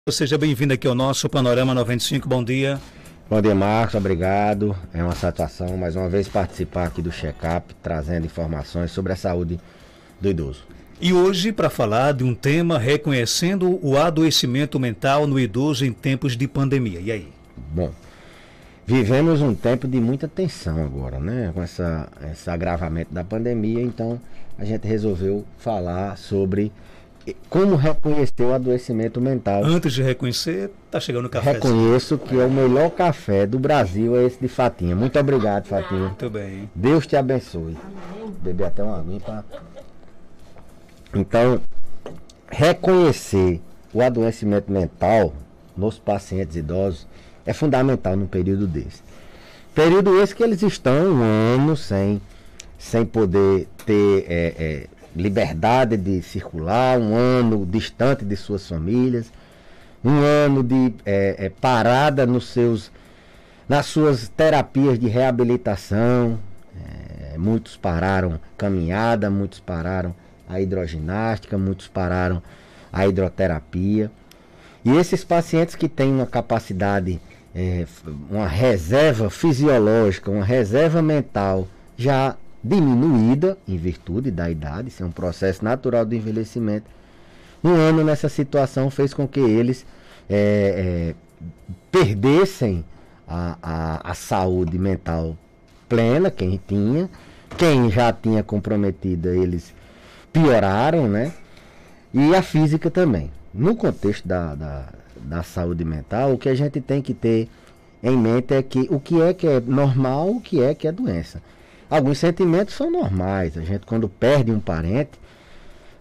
Seja bem-vindo aqui ao nosso Panorama 95, bom dia. Bom dia, Marcos, obrigado. É uma satisfação mais uma vez participar aqui do check-up, trazendo informações sobre a saúde do idoso. E hoje, para falar de um tema reconhecendo o adoecimento mental no idoso em tempos de pandemia. E aí? Bom, vivemos um tempo de muita tensão agora, né? Com esse agravamento da pandemia, então a gente resolveu falar sobre como reconhecer o adoecimento mental. Antes de reconhecer, tá chegando o café. Reconheço que é o melhor café do Brasil, é esse de Fatinha. Muito obrigado, Fatinha. Muito bem. Deus te abençoe. Beber até uma aguinha para... Então, reconhecer o adoecimento mental nos pacientes idosos é fundamental num período desse. Período esse que eles estão um ano sem poder ter liberdade de circular, um ano distante de suas famílias, um ano de parada nas suas terapias de reabilitação. Muitos pararam caminhada, muitos pararam a hidroginástica, muitos pararam a hidroterapia. E esses pacientes que têm uma capacidade, uma reserva fisiológica, uma reserva mental já diminuída em virtude da idade, isso é um processo natural do envelhecimento. Um ano nessa situação fez com que eles perdessem a saúde mental plena, quem já tinha comprometida, eles pioraram, né? E a física também. No contexto da saúde mental, o que a gente tem que ter em mente é que o que é normal, o que é doença. Alguns sentimentos são normais. A gente, quando perde um parente,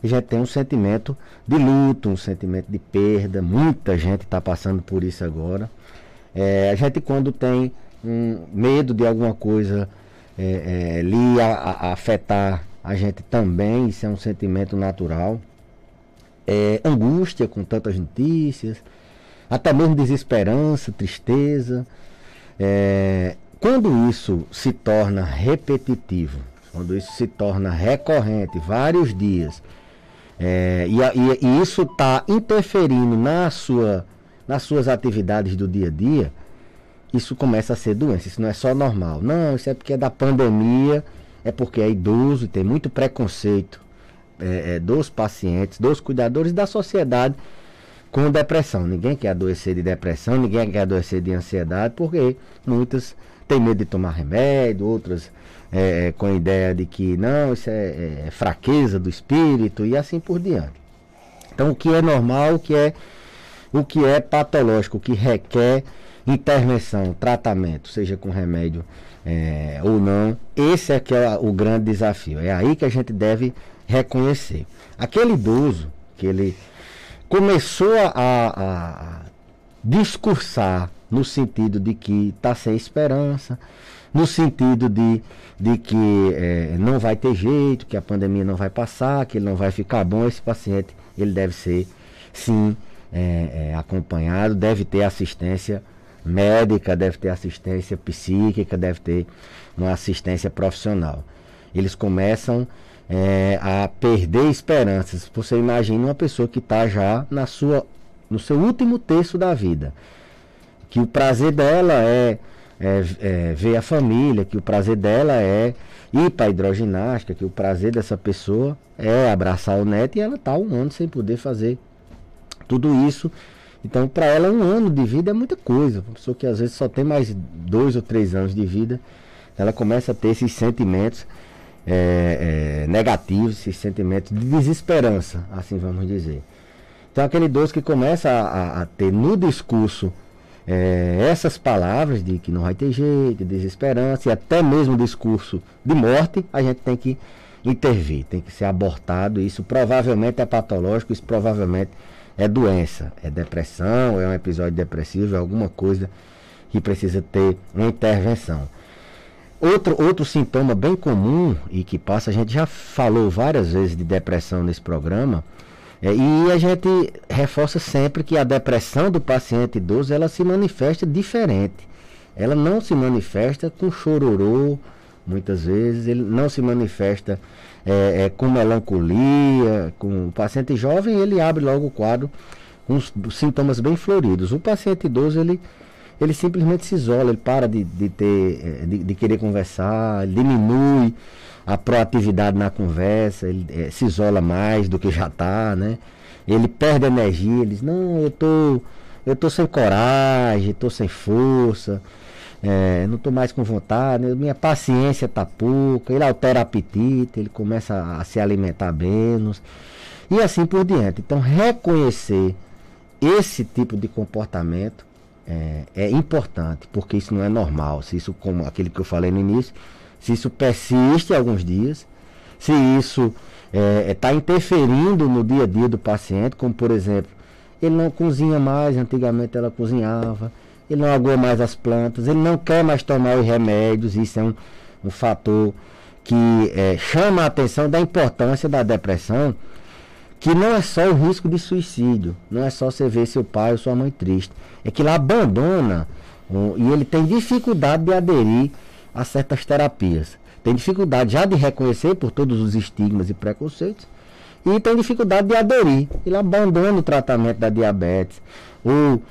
a gente tem um sentimento de luto, um sentimento de perda. Muita gente está passando por isso agora. A gente, quando tem medo de alguma coisa lhe afetar a gente também, isso é um sentimento natural. Angústia com tantas notícias, até mesmo desesperança, tristeza. Quando isso se torna repetitivo, quando isso se torna recorrente, vários dias, e isso está interferindo nas suas atividades do dia a dia, isso começa a ser doença. Isso não é só normal. Não, isso é porque é da pandemia, é porque é idoso e tem muito preconceito dos pacientes, dos cuidadores da sociedade com depressão. Ninguém quer adoecer de depressão, ninguém quer adoecer de ansiedade, porque muitas têm medo de tomar remédio, outras com a ideia de que não, isso é fraqueza do espírito e assim por diante. Então, o que é normal, o que é patológico, o que requer intervenção, tratamento, seja com remédio ou não, esse é que é o grande desafio. É aí que a gente deve reconhecer. Aquele idoso que ele começou a discursar no sentido de que está sem esperança, no sentido de que não vai ter jeito, que a pandemia não vai passar, que ele não vai ficar bom, esse paciente ele deve ser, sim, acompanhado, deve ter assistência médica, deve ter assistência psíquica, deve ter uma assistência profissional. Eles começam a perder esperanças. Você imagina uma pessoa que está já no seu último terço da vida, que o prazer dela é ver a família, que o prazer dela é ir para a hidroginástica, que o prazer dessa pessoa é abraçar o neto, e ela está um ano sem poder fazer tudo isso. Então, para ela, um ano de vida é muita coisa. Uma pessoa que às vezes só tem mais 2 ou 3 anos de vida, ela começa a ter esses sentimentos negativos, esses sentimentos de desesperança, assim vamos dizer. Então, aquele idoso que começa a ter no discurso essas palavras de que não vai ter jeito, de desesperança, e até mesmo o discurso de morte, a gente tem que intervir, tem que ser abortado. Isso provavelmente é patológico, isso provavelmente é doença, é depressão, é um episódio depressivo, é alguma coisa que precisa ter uma intervenção. Outro sintoma bem comum e que passa, a gente já falou várias vezes de depressão nesse programa, e a gente reforça sempre que a depressão do paciente idoso, ela se manifesta diferente. Ela não se manifesta com chororô, muitas vezes, ele não se manifesta com melancolia. Com o paciente jovem, ele abre logo o quadro com os sintomas bem floridos. O paciente idoso, ele simplesmente se isola, ele para de querer conversar, ele diminui a proatividade na conversa, ele se isola mais do que já está, né? Ele perde energia, ele diz, não, eu tô sem coragem, tô sem força, não tô mais com vontade, minha paciência tá pouca, ele altera o apetite, ele começa a se alimentar menos, e assim por diante. Então, reconhecer esse tipo de comportamento é importante, porque isso não é normal. Se isso, como aquele que eu falei no início, se isso persiste alguns dias, se isso está interferindo no dia a dia do paciente, como por exemplo, ele não cozinha mais, antigamente ela cozinhava, ele não agua mais as plantas, ele não quer mais tomar os remédios, isso é um fator que chama a atenção da importância da depressão, que não é só o risco de suicídio, não é só você ver seu pai ou sua mãe triste, é que ele abandona e ele tem dificuldade de aderir a certas terapias. Tem dificuldade já de reconhecer por todos os estigmas e preconceitos e tem dificuldade de aderir. Ele abandona o tratamento da diabetes ou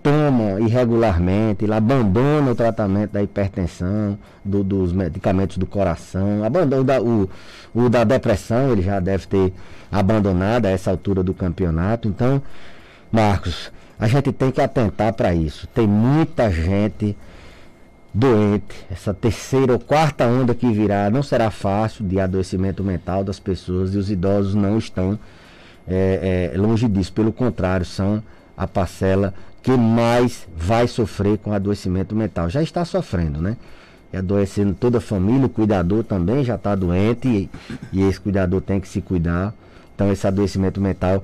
toma irregularmente, ele abandona o tratamento da hipertensão, dos medicamentos do coração, abandona o da depressão, ele já deve ter abandonado a essa altura do campeonato. Então, Marcos, a gente tem que atentar para isso. Tem muita gente doente. Essa terceira ou quarta onda que virá não será fácil de adoecimento mental das pessoas, e os idosos não estão longe disso. Pelo contrário, são a parcela que mais vai sofrer com adoecimento mental. Já está sofrendo, né? E adoecendo toda a família, o cuidador também já está doente e esse cuidador tem que se cuidar. Então esse adoecimento mental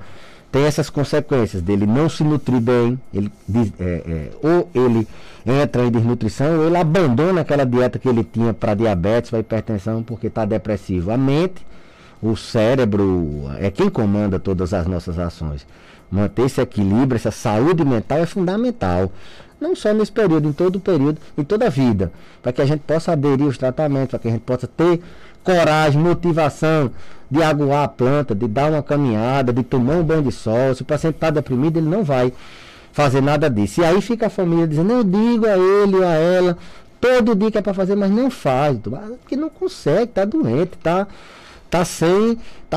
tem essas consequências dele não se nutrir bem, ou ele entra em desnutrição, ou ele abandona aquela dieta que ele tinha para diabetes, para hipertensão, porque está depressivo. A mente, o cérebro, é quem comanda todas as nossas ações. Manter esse equilíbrio, essa saúde mental é fundamental. Não só nesse período, em todo o período, em toda a vida. Para que a gente possa aderir aos tratamentos, para que a gente possa ter coragem, motivação de aguar a planta, de dar uma caminhada, de tomar um banho de sol. Se o paciente está deprimido, ele não vai fazer nada disso. E aí fica a família dizendo, eu digo a ele ou a ela, todo dia que é para fazer, mas não faz. Porque não consegue, está doente, está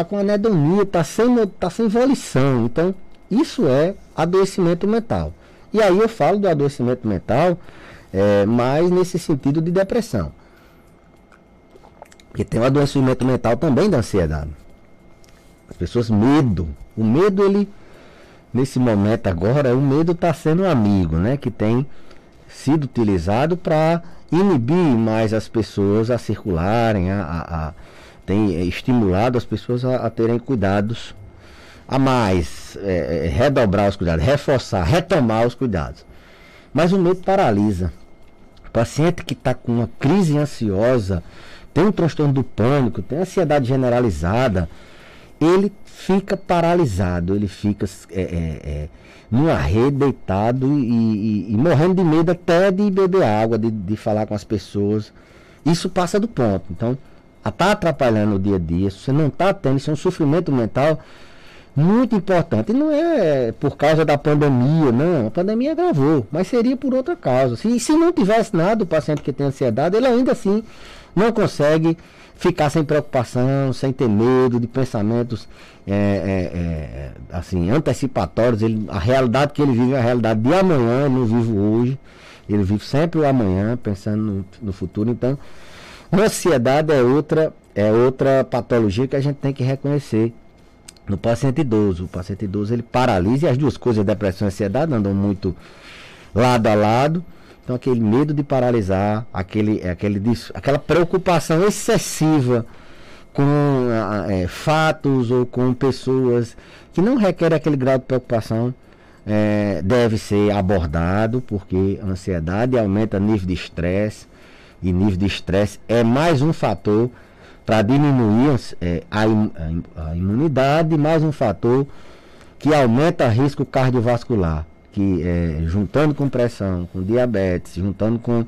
com anedonia, está sem volição. Então, isso é adoecimento mental. E aí eu falo do adoecimento mental mais nesse sentido de depressão. Porque tem o adoecimento mental também da ansiedade. As pessoas, medo. O medo, ele, nesse momento agora, o medo está sendo um amigo, né? Que tem sido utilizado para inibir mais as pessoas a circularem, tem estimulado as pessoas a terem cuidados a mais, redobrar os cuidados, reforçar, retomar os cuidados. Mas o medo paralisa. O paciente que está com uma crise ansiosa, tem um transtorno do pânico, tem ansiedade generalizada, ele fica paralisado, ele fica numa rede deitado e morrendo de medo até de beber água, de falar com as pessoas. Isso passa do ponto. Então, está atrapalhando o dia a dia. Se você não está tendo, isso é um sofrimento mental muito importante. E não é por causa da pandemia, não. A pandemia agravou, mas seria por outra causa. Se não tivesse nada, o paciente que tem ansiedade, ele ainda assim não consegue ficar sem preocupação, sem ter medo de pensamentos assim, antecipatórios. A realidade que ele vive é a realidade de amanhã, ele não vive hoje. Ele vive sempre o amanhã, pensando no futuro. Então, a ansiedade é outra patologia que a gente tem que reconhecer no paciente idoso. O paciente idoso, ele paralisa, e as duas coisas, depressão e ansiedade, andam muito lado a lado. Então, aquele medo de paralisar, aquela preocupação excessiva com fatos ou com pessoas que não requerem aquele grau de preocupação, deve ser abordado, porque a ansiedade aumenta nível de estresse, e nível de estresse é mais um fator para diminuir a imunidade, mais um fator que aumenta o risco cardiovascular, que juntando com pressão, com diabetes, juntando com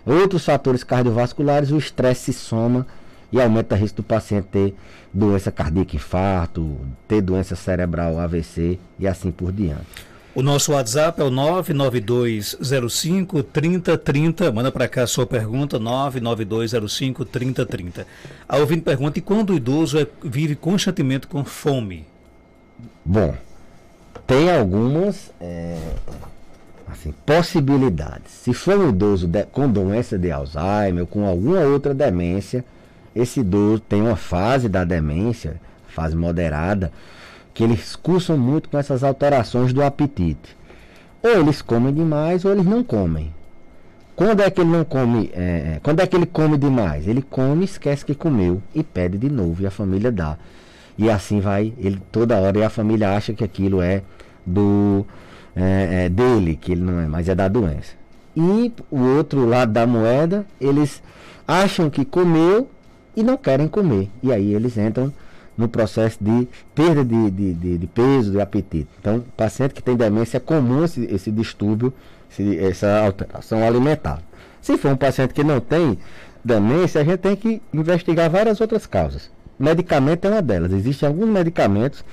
outros fatores cardiovasculares, o estresse se soma e aumenta o risco do paciente ter doença cardíaca, infarto, ter doença cerebral, AVC e assim por diante. O nosso WhatsApp é o 99205-3030. Manda para cá a sua pergunta, 99205-3030. A ouvinte pergunta: e quando o idoso vive constantemente com fome? Bom, tem algumas possibilidades. Se for um idoso com doença de Alzheimer ou com alguma outra demência, esse idoso tem uma fase da demência, fase moderada, que eles cursam muito com essas alterações do apetite. Ou eles comem demais ou eles não comem. Quando é que ele não come? Quando é que ele come demais? Ele come, esquece que comeu e pede de novo e a família dá. E assim vai, ele toda hora, e a família acha que aquilo é dele, que ele não é, mas é da doença. E o outro lado da moeda, eles acham que comeu e não querem comer. E aí eles entram no processo de perda de peso, de apetite. Então, paciente que tem demência, é comum esse distúrbio, essa alteração alimentar. Se for um paciente que não tem demência, a gente tem que investigar várias outras causas. Medicamento é uma delas. Existem alguns medicamentos,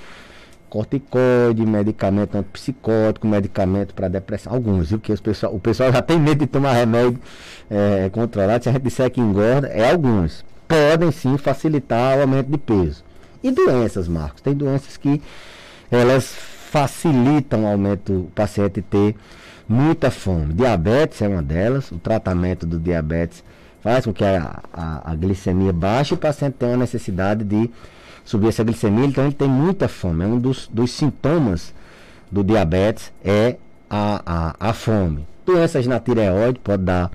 corticoide, medicamento antipsicótico, medicamento para depressão, alguns, viu? Porque o pessoal já tem medo de tomar remédio controlado. Se a gente disser que engorda, alguns podem sim facilitar o aumento de peso. E doenças, Marcos, tem doenças que elas facilitam o aumento do paciente ter muita fome. Diabetes é uma delas. O tratamento do diabetes faz com que a glicemia baixe e o paciente tenha uma necessidade de subir essa glicemia, então ele tem muita fome. É um dos sintomas do diabetes é a fome. Doenças na tireoide pode dar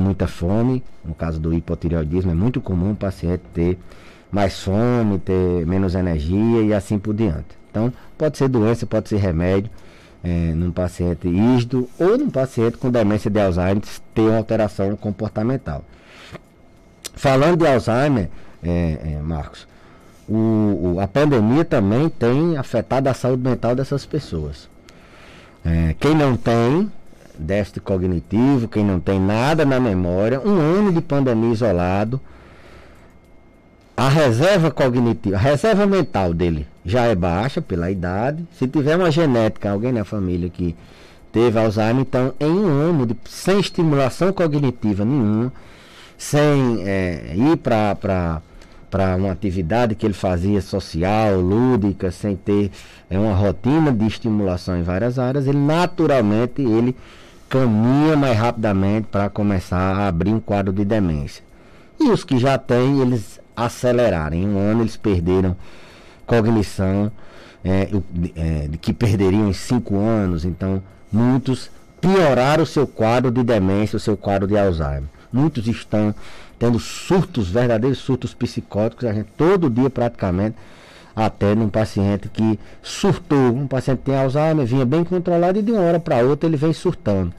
muita fome. No caso do hipotireoidismo, é muito comum o paciente ter mais fome, ter menos energia e assim por diante. Então, pode ser doença, pode ser remédio, num paciente rígido ou num paciente com demência de Alzheimer ter uma alteração comportamental. Falando de Alzheimer, Marcos, a pandemia também tem afetado a saúde mental dessas pessoas. Quem não tem déficit cognitivo, quem não tem nada na memória, um ano de pandemia isolado, a reserva cognitiva, a reserva mental dele já é baixa pela idade. Se tiver uma genética, alguém na família que teve Alzheimer, então em um ano sem estimulação cognitiva nenhuma, sem ir para uma atividade que ele fazia social, lúdica, sem ter uma rotina de estimulação em várias áreas, ele naturalmente caminha mais rapidamente para começar a abrir um quadro de demência. E os que já têm, eles aceleraram. Em um ano eles perderam cognição que perderiam em 5 anos. Então muitos pioraram o seu quadro de demência, o seu quadro de Alzheimer. Muitos estão tendo surtos, verdadeiros surtos psicóticos. A gente todo dia praticamente até num paciente que surtou. Um paciente que tem Alzheimer, vinha bem controlado e de uma hora para outra ele vem surtando.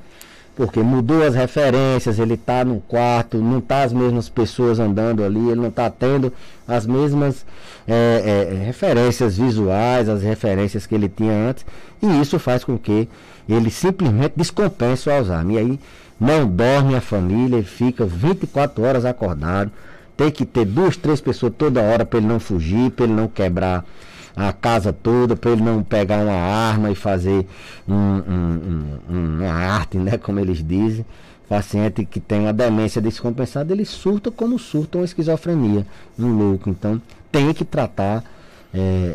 Porque mudou as referências, ele está no quarto, não está as mesmas pessoas andando ali, ele não está tendo as mesmas referências visuais, as referências que ele tinha antes, e isso faz com que ele simplesmente descompense o Alzheimer. E aí não dorme a família, ele fica 24 horas acordado, tem que ter 2, 3 pessoas toda hora para ele não fugir, para ele não quebrar a casa toda, para ele não pegar uma arma e fazer uma arte, né, como eles dizem. Paciente que tem uma demência descompensada, ele surta como surta uma esquizofrenia, um louco. Então tem que tratar,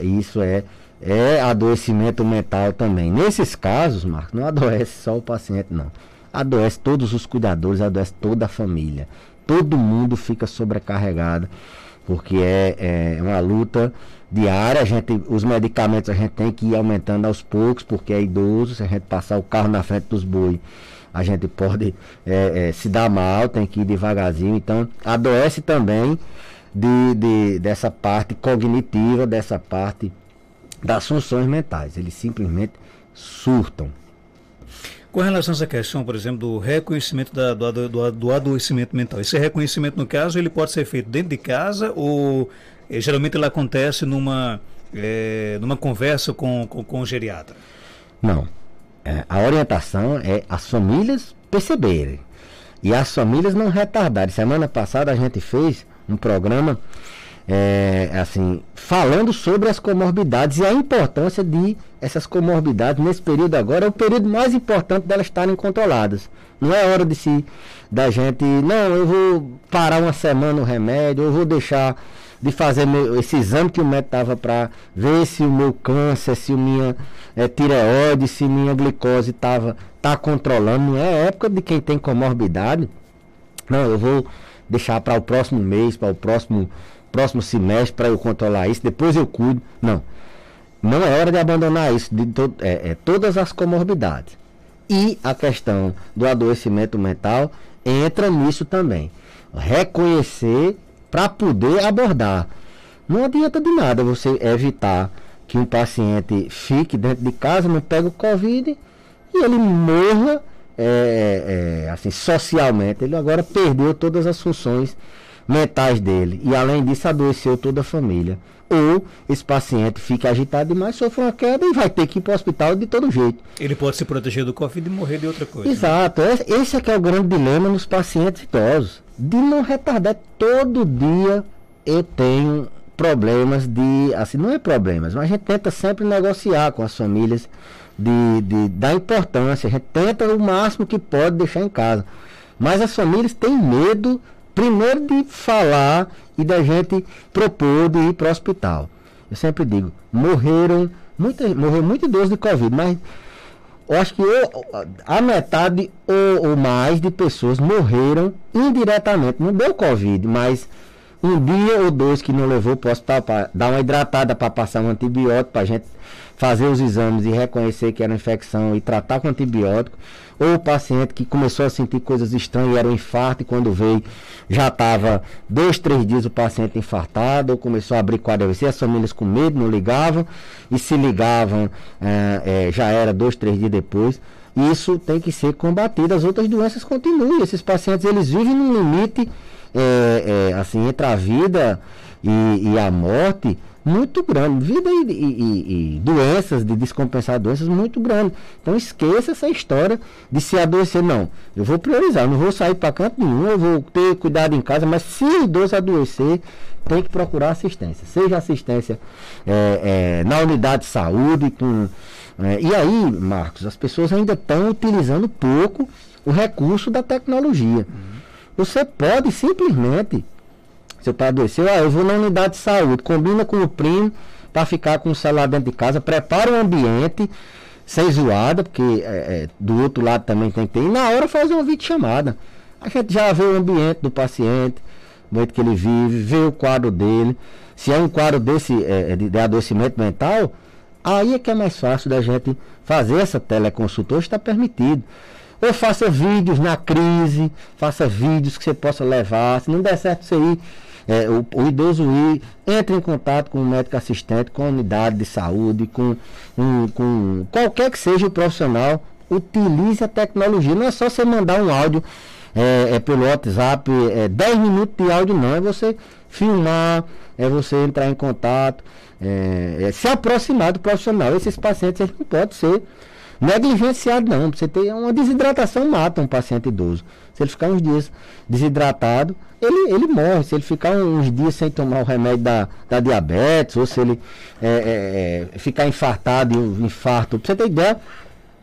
isso é adoecimento mental também. Nesses casos, Marcos, não adoece só o paciente, não. Adoece todos os cuidadores, adoece toda a família. Todo mundo fica sobrecarregado, porque é uma luta diária. Os medicamentos a gente tem que ir aumentando aos poucos, porque é idoso. Se a gente passar o carro na frente dos bois, a gente pode se dar mal, tem que ir devagarzinho. Então adoece também dessa parte cognitiva, dessa parte das funções mentais. Eles simplesmente surtam. Com relação a essa questão, por exemplo, do reconhecimento do adoecimento mental, esse reconhecimento, no caso, ele pode ser feito dentro de casa ou geralmente ele acontece numa conversa com o geriatra? Não. A orientação é as famílias perceberem e as famílias não retardarem. Semana passada a gente fez um programa assim, falando sobre as comorbidades e a importância de essas comorbidades nesse período agora. É o período mais importante delas estarem controladas. Não é hora da gente, não, eu vou parar uma semana o remédio, eu vou deixar de fazer esse exame que o médico estava para ver se o meu câncer, se minha tireoide, se minha glicose tá controlando. Não é época de quem tem comorbidade. Não, eu vou deixar para o próximo mês, para o próximo semestre, para eu controlar isso, depois eu cuido. Não é hora de abandonar isso, todas as comorbidades. E a questão do adoecimento mental entra nisso também. Reconhecer para poder abordar. Não adianta de nada você evitar que um paciente fique dentro de casa, não pegue o Covid e ele morra assim, socialmente. Ele agora perdeu todas as funções mentais dele e além disso adoeceu toda a família. Ou esse paciente fica agitado demais, sofre uma queda e vai ter que ir para o hospital de todo jeito. Ele pode se proteger do Covid e morrer de outra coisa. Exato, né? Esse é que é o grande dilema nos pacientes idosos, de não retardar. Todo dia eu tenho problemas assim, não é problemas, mas a gente tenta sempre negociar com as famílias da importância, a gente tenta o máximo que pode deixar em casa, mas as famílias têm medo primeiro de falar e da gente propor de ir para o hospital. Eu sempre digo, morreu muito idoso de Covid, mas eu acho que a metade ou mais de pessoas morreram indiretamente. Não deu Covid, mas um dia ou dois que não levou para o hospital para dar uma hidratada, para passar um antibiótico, para a gente fazer os exames e reconhecer que era infecção e tratar com antibiótico. Ou o paciente que começou a sentir coisas estranhas, era um infarto, e quando veio já estava 2, 3 dias o paciente infartado, ou começou a abrir quadro AVC, as famílias com medo não ligavam, e se ligavam já era 2, 3 dias depois. Isso tem que ser combatido, as outras doenças continuam. Esses pacientes eles vivem num limite assim, entre a vida e a morte muito grande, vida e doenças, de descompensar doenças muito grandes. Então esqueça essa história de se adoecer. Não, eu vou priorizar, não vou sair para canto nenhum, eu vou ter cuidado em casa, mas se o idoso adoecer, tem que procurar assistência, seja assistência na unidade de saúde, e aí, Marcos, as pessoas ainda estão utilizando pouco o recurso da tecnologia. Você pode simplesmente, seu pai adoeceu, eu vou na unidade de saúde, combina com o primo para ficar com o celular dentro de casa, prepara o ambiente, sem zoada, porque do outro lado também tem que ter, e na hora faz uma videochamada. A gente já vê o ambiente do paciente, o momento que ele vive, vê o quadro dele. Se é um quadro desse de adoecimento mental, aí é que é mais fácil da gente fazer essa teleconsulta. Hoje está permitido. Ou faça vídeos na crise, faça vídeos que você possa levar. Se não der certo você ir, o idoso ir, entre em contato com o médico assistente, com a unidade de saúde, com qualquer que seja o profissional. Utilize a tecnologia. Não é só você mandar um áudio pelo WhatsApp, 10 minutos de áudio não. É você filmar, é você entrar em contato, se aproximar do profissional. Esses pacientes eles não podem ser negligenciado não. Você tem uma desidratação, mata um paciente idoso. Se ele ficar uns dias desidratado, ele morre. Se ele ficar uns dias sem tomar o remédio da diabetes, ou se ele ficar infartado e um infarto, pra você ter ideia,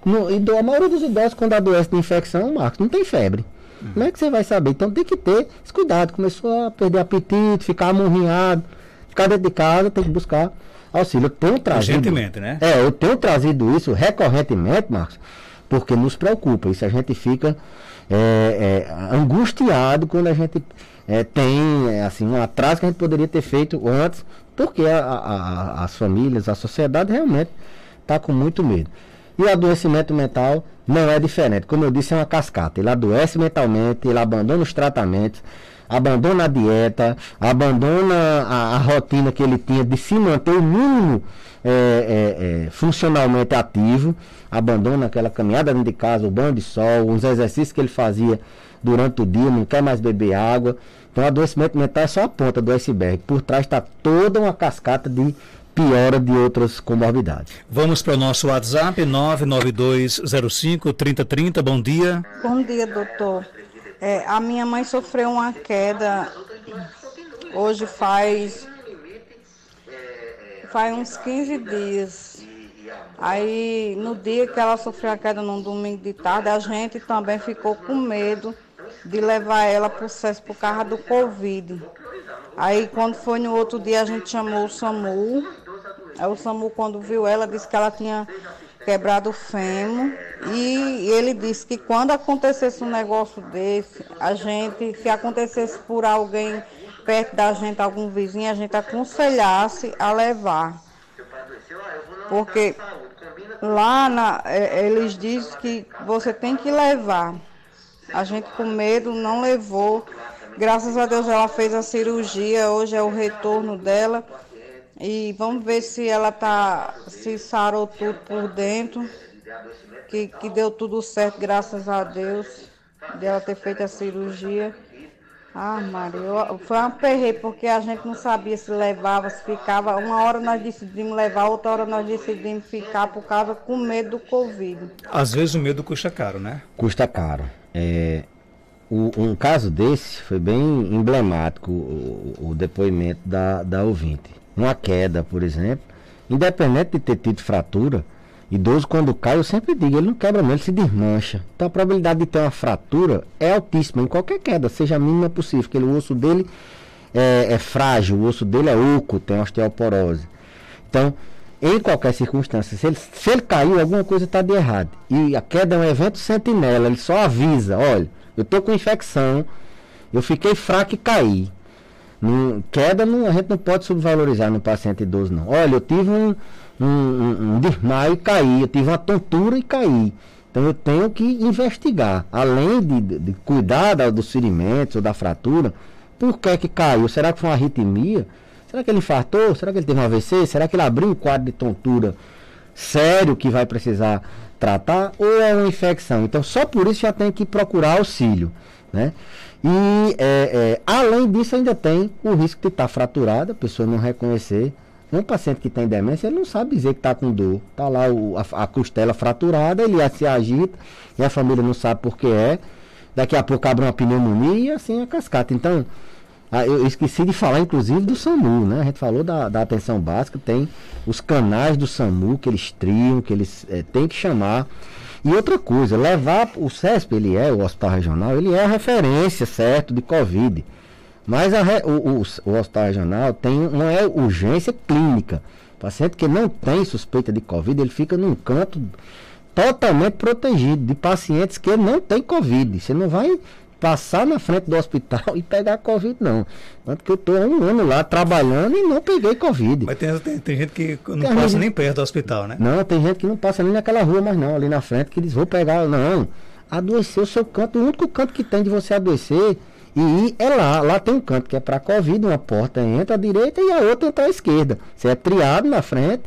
a maioria dos idosos quando adoece de infecção, Marcos, não tem febre. Como é que você vai saber? Então tem que ter esse cuidado. Começou a perder apetite, ficar amorrinhado, ficar dentro de casa, tem que buscar auxílio. Eu tenho trazido, urgentemente, né? Eu tenho trazido isso recorrentemente, Marcos, porque nos preocupa. Isso a gente fica angustiado quando a gente tem assim, um atraso que a gente poderia ter feito antes, porque as famílias, a sociedade realmente está com muito medo. E o adoecimento mental não é diferente. Como eu disse, é uma cascata. Ele adoece mentalmente, ele abandona os tratamentos, abandona a dieta, abandona a rotina que ele tinha de se manter o mínimo funcionalmente ativo, abandona aquela caminhada dentro de casa, o banho de sol, os exercícios que ele fazia durante o dia, não quer mais beber água. Então o adoecimento mental é só a ponta do iceberg. Por trás está toda uma cascata de piora de outras comorbidades. Vamos para o nosso WhatsApp, 99205-3030. Bom dia. Bom dia, doutor. A minha mãe sofreu uma queda Hoje faz uns 15 dias. Aí, no dia que ela sofreu a queda, num domingo de tarde, a gente também ficou com medo de levar ela para o SES por causa do Covid. Aí, quando foi no outro dia, a gente chamou o SAMU. Aí o SAMU, quando viu ela, disse que ela tinha quebrado o fêmur. E ele disse que quando acontecesse um negócio desse, se acontecesse por alguém perto da gente, algum vizinho, a gente aconselhasse a levar. Porque lá eles dizem que você tem que levar. A gente com medo não levou. Graças a Deus ela fez a cirurgia, hoje é o retorno dela. E vamos ver se ela se sarou tudo por dentro. Que deu tudo certo, graças a Deus, de ela ter feito a cirurgia. Ah, Maria, foi um aperreio, porque a gente não sabia se levava, se ficava. Uma hora nós decidimos levar, outra hora nós decidimos ficar por causa com medo do Covid. Às vezes o medo custa caro, né? Custa caro. Um caso desse foi bem emblemático, o depoimento da ouvinte. Uma queda, por exemplo, independente de ter tido fratura, idoso quando cai, eu sempre digo, ele não quebra não, ele se desmancha. Então a probabilidade de ter uma fratura é altíssima em qualquer queda, seja a mínima possível, porque o osso dele é frágil, o osso dele é oco, tem osteoporose. Então, em qualquer circunstância, se ele caiu, alguma coisa está de errado. E a queda é um evento sentinela, ele só avisa, olha, eu estou com infecção, eu fiquei fraco e caí. Queda, a gente não pode subvalorizar no paciente idoso, não. Olha, eu tive um desmaio e caí, eu tive uma tontura e caí. Então eu tenho que investigar, além de cuidar dos ferimentos ou da fratura, por que caiu? Será que foi uma arritmia? Será que ele infartou? Será que ele teve um AVC? Será que ele abriu um quadro de tontura sério que vai precisar tratar? Ou é uma infecção? Então só por isso já tem que procurar auxílio, né? E além disso ainda tem o risco de estar fraturada, a pessoa não reconhecer. Um paciente que tem demência, ele não sabe dizer que está com dor. Está lá a costela fraturada, ele se agita e a família não sabe por que é. Daqui a pouco abre uma pneumonia e assim é cascata. Então, eu esqueci de falar inclusive do SAMU, né? A gente falou da atenção básica, tem os canais do SAMU que eles triam, que eles têm que chamar. E outra coisa, levar o CESP, o Hospital Regional, ele é a referência, certo, de Covid. Mas o Hospital Regional não é urgência clínica. O paciente que não tem suspeita de Covid, ele fica num canto totalmente protegido de pacientes que não têm Covid. Você não vai passar na frente do hospital e pegar Covid, não. Tanto que eu estou há um ano lá trabalhando e não peguei Covid. Mas tem gente que não passa nem perto do hospital, né? Não, tem gente que não passa nem naquela rua, mas não, ali na frente, que eles vão pegar. Não, adoecer o seu canto, o único canto que tem de você adoecer e é lá tem um canto que é para Covid, uma porta entra à direita e a outra entra à esquerda. Você é triado na frente.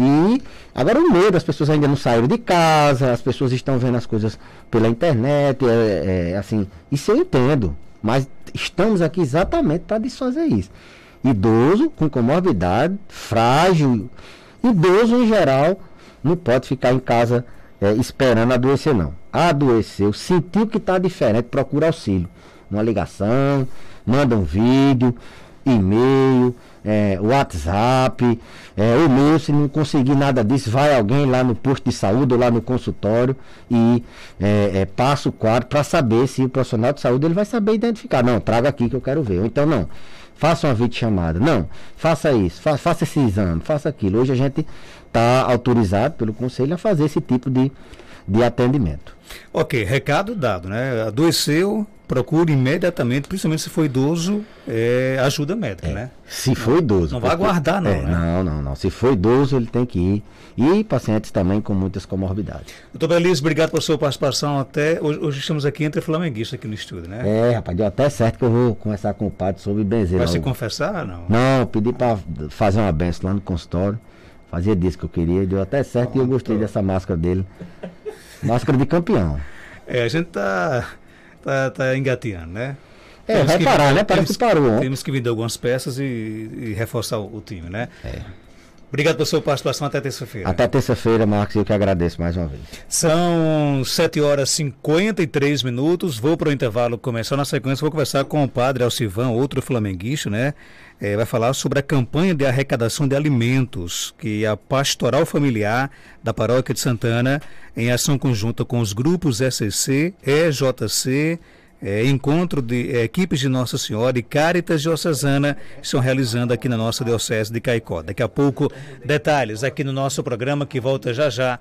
E agora o medo, as pessoas ainda não saíram de casa, as pessoas estão vendo as coisas pela internet, assim, isso eu entendo, mas estamos aqui exatamente para desfazer isso. Idoso com comorbidade, frágil, idoso em geral, não pode ficar em casa esperando adoecer, não. Adoeceu, sentiu que está diferente, procura auxílio. Uma ligação, manda um vídeo, e-mail, WhatsApp, o meu, se não conseguir nada disso, vai alguém lá no posto de saúde ou lá no consultório e passa o quadro para saber se o profissional de saúde ele vai saber identificar. Não, traga aqui que eu quero ver. Ou então não, faça uma videochamada. Não, faça isso, faça esse exame, faça aquilo. Hoje a gente está autorizado pelo conselho a fazer esse tipo de atendimento. Ok, recado dado, né? Adoeceu, procure imediatamente, principalmente se for idoso, ajuda médica, né? Se for idoso. Não vai aguardar, não, né? Não. Se for idoso, ele tem que ir. E pacientes também com muitas comorbidades. Doutor Belísio, obrigado por sua participação. Hoje estamos aqui entre flamenguistas aqui no estúdio, né? Rapaz, deu até certo que eu vou conversar com o padre sobre benzer. Vai se confessar, não? Não, pedi para fazer uma benção lá no consultório. Fazia disso que eu queria, deu até certo e eu gostei dessa máscara dele. Máscara de campeão. A gente tá engateando, né? Vai parar, né? Parece que parou. Temos que vender algumas peças e reforçar o time, né? Obrigado pela sua participação. Até terça-feira. Até terça-feira, Marcos, eu que agradeço mais uma vez. São 7h53. Vou para o intervalo começar. Na sequência, vou conversar com o padre Alcivan, outro flamenguista, né? Vai falar sobre a campanha de arrecadação de alimentos que a Pastoral Familiar da Paróquia de Santana, em ação conjunta com os grupos SCC, EJC, encontro de equipes de Nossa Senhora e Caritas Diocesana, estão realizando aqui na nossa Diocese de Caicó. Daqui a pouco, detalhes aqui no nosso programa que volta já já.